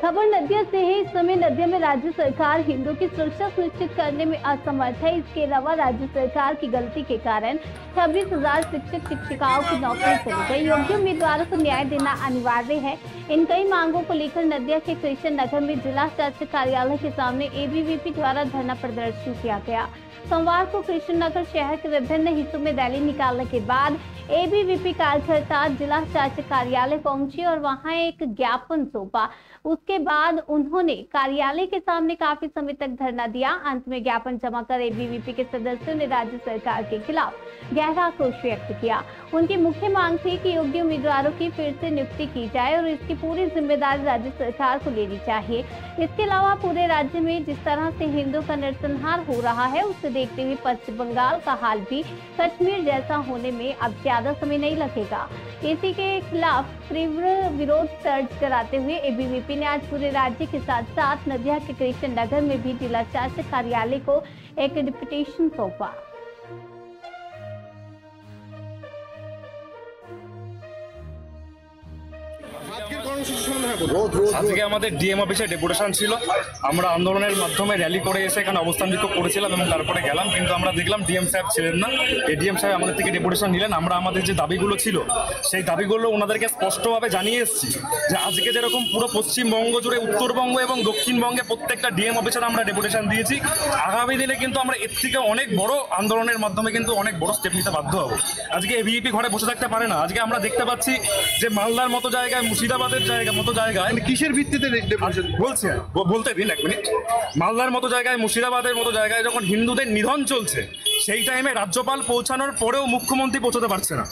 खबर नदिया से है। इस समय नदिया में राज्य सरकार हिंदुओं की सुरक्षा सुनिश्चित करने में असमर्थ है। इसके अलावा राज्य सरकार की गलती के कारण 26,000 शिक्षक शिक्षिकाओं की नौकरी चली गई। योग्य उम्मीदवारों को न्याय देना अनिवार्य है। इन कई मांगों को लेकर नदिया के कृष्ण नगर में जिला शासक कार्यालय के सामने एबीवीपी द्वारा धरना प्रदर्शन किया गया। सोमवार को कृष्ण नगर शहर के विभिन्न हिस्सों में रैली निकालने के बाद एबीवीपी कार्यकर्ता जिला शासक कार्यालय पहुंचे और वहां एक ज्ञापन सौंपा। उसके बाद उन्होंने कार्यालय के सामने काफी समय तक धरना दिया। अंत में ज्ञापन जमा कर एबीवीपी के सदस्यों ने राज्य सरकार के खिलाफ गहरा आक्रोश व्यक्त किया। उनकी मुख्य मांग थी कि योग्य उम्मीदवारों की फिर से नियुक्ति की जाए और इसकी पूरी जिम्मेदारी राज्य सरकार को लेनी चाहिए। इसके अलावा पूरे राज्य में जिस तरह से हिंदुओं का नरसंहार हो रहा है, उसे देखते हुए पश्चिम बंगाल का हाल भी कश्मीर जैसा होने में अब ज्यादा समय नहीं लगेगा। इसी के खिलाफ तीव्र विरोध दर्ज कराते हुए एबीवीपी ने आज पूरे राज्य के साथ साथ नदिया के कृष्ण नगर में भी जिला शासक कार्यालय को एक डिप्यूटेशन सौंपा। আজকে আমাদের ডিএম অফিসে ডেপুটেশন ছিল। আমরা আন্দোলনের মাধ্যমে র্যালি করে এসে এখানে অবস্থান করেছিলাম এবং তারপরে গেলাম, কিন্তু আমরা দেখলাম ডিএম সাহেব ছিলেন না। এডিএম সাহেব আমাদের থেকে ডেপুটেশন নিলেন। আমরা আমাদের যে দাবিগুলো ছিল সেই দাবিগুলো ওনাদেরকে স্পষ্টভাবে জানিয়ে এসেছি যে আজকে যেরকম পুরো পশ্চিমবঙ্গ জুড়ে উত্তরবঙ্গ এবং দক্ষিণবঙ্গে প্রত্যেকটা ডিএম অফিসার আমরা ডেপুটেশন দিয়েছি। আগামী দিনে কিন্তু আমরা এর থেকে অনেক বড় আন্দোলনের মাধ্যমে কিন্তু অনেক বড় স্টেপ নিতে বাধ্য হব। আজকে এবিভিপি ঘরে বসে থাকতে পারে না। আজকে আমরা দেখতে পাচ্ছি যে মালদার মতো জায়গায়, মুর্শিদাবাদের মতো জায়গায় কিসের ভিত্তিতে বলতে দিন এক মিনিট। মালদার মতো জায়গায়, মুর্শিদাবাদের মতো জায়গায় যখন হিন্দুদের নিধন চলছে, সেই টাইমে রাজ্যপাল পৌঁছানোর পরেও মুখ্যমন্ত্রী পৌঁছাতে পারছে না।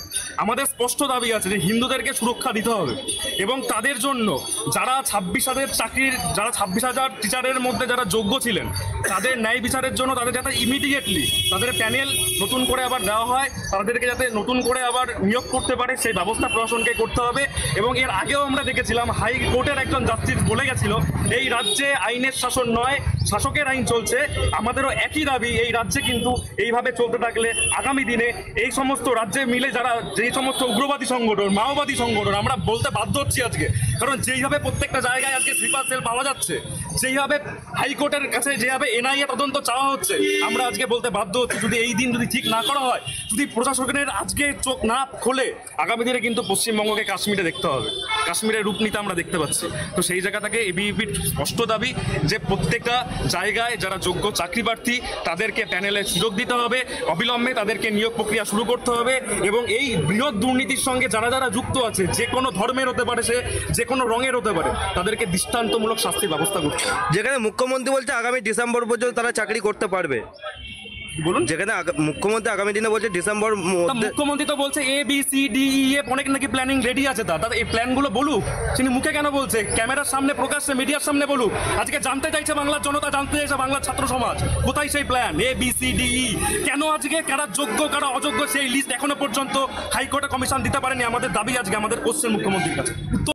আমাদের স্পষ্ট দাবি আছে যে হিন্দুদেরকে সুরক্ষা দিতে হবে এবং তাদের জন্য যারা 26,000 টিচারের মধ্যে যারা যোগ্য ছিলেন তাদের ন্যায় বিচারের জন্য তাদের যাতে ইমিডিয়েটলি তাদের প্যানেল নতুন করে আবার দেওয়া হয়, তাদেরকে যাতে নতুন করে আবার নিয়োগ করতে পারে সেই ব্যবস্থা প্রশাসনকে করতে হবে। এবং এর আগেও আমরা দেখেছিলাম হাইকোর্টের একজন জাস্টিস বলে গেছিল এই রাজ্যে আইনের শাসন নয়, শাসকের আইন চলছে। আমাদেরও একই দাবি, এই রাজ্যে কিন্তু এইভাবে চলতে থাকলে আগামী দিনে এই সমস্ত রাজ্যে মিলে যারা যেই সমস্ত উগ্রবাদী সংগঠন, মাওবাদী সংগঠন, আমরা বলতে বাধ্য হচ্ছি আজকে, কারণ যেইভাবে প্রত্যেকটা জায়গায় আজকে স্লিপার সেল পাওয়া যাচ্ছে, যেইভাবে হাইকোর্টের কাছে যেভাবে এনআইএ তদন্ত চাওয়া হচ্ছে, আমরা আজকে বলতে বাধ্য হচ্ছি যদি এই দিন যদি ঠিক না করা হয়, যদি প্রশাসনের আজকে চোখ না খোলে, আগামী দিনে কিন্তু পশ্চিমবঙ্গকে কাশ্মীরে দেখতে হবে। কাশ্মীরের রূপ নিতে আমরা দেখতে পাচ্ছি। তো সেই জায়গা থেকে এবিভিপির স্পষ্ট দাবি যে প্রত্যেকটা জায়গায় যারা যোগ্য চাকরি প্রার্থী তাদেরকে প্যানেলে সুযোগ দিতে হবে, অবিলম্বে তাদেরকে নিয়োগ প্রক্রিয়া শুরু করতে হবে এবং এই বৃহৎ দুর্নীতির সঙ্গে যারা যারা যুক্ত আছে, যে কোনো ধর্মের হতে পারে, সে যে কোনো রঙের হতে পারে, তাদেরকে দৃষ্টান্তমূলক শাস্তির ব্যবস্থা করতে হবে। যেখানে মুখ্যমন্ত্রী বলছে আগামী ডিসেম্বর পর্যন্ত তারা চাকরি করতে পারবে, বলুন। যেখানে মুখ্যমন্ত্রী আগামী দিনে বলছে ডিসেম্বর, মুখ্যমন্ত্রী তো বলছে ABCDE অনেক নাকি প্ল্যানিং রেডি আছে। তার এই প্ল্যানগুলো বলুক, তিনি মুখে কেন বলছে? ক্যামেরার সামনে, প্রকাশ্যে, মিডিয়ার সামনে বলুক। আজকে জানতে চাইছে বাংলার জনতা, জানতে চাইছে বাংলার ছাত্র সমাজ, কোথায় সেই প্ল্যান ABCDE? কেন আজকে কারা যোগ্য কারা অযোগ্য সেই লিস্ট এখনো পর্যন্ত হাইকোর্টে কমিশন দিতে পারেনি? আমাদের দাবি আজকে আমাদের কোশ্চেন মুখ্যমন্ত্রীর কাছে।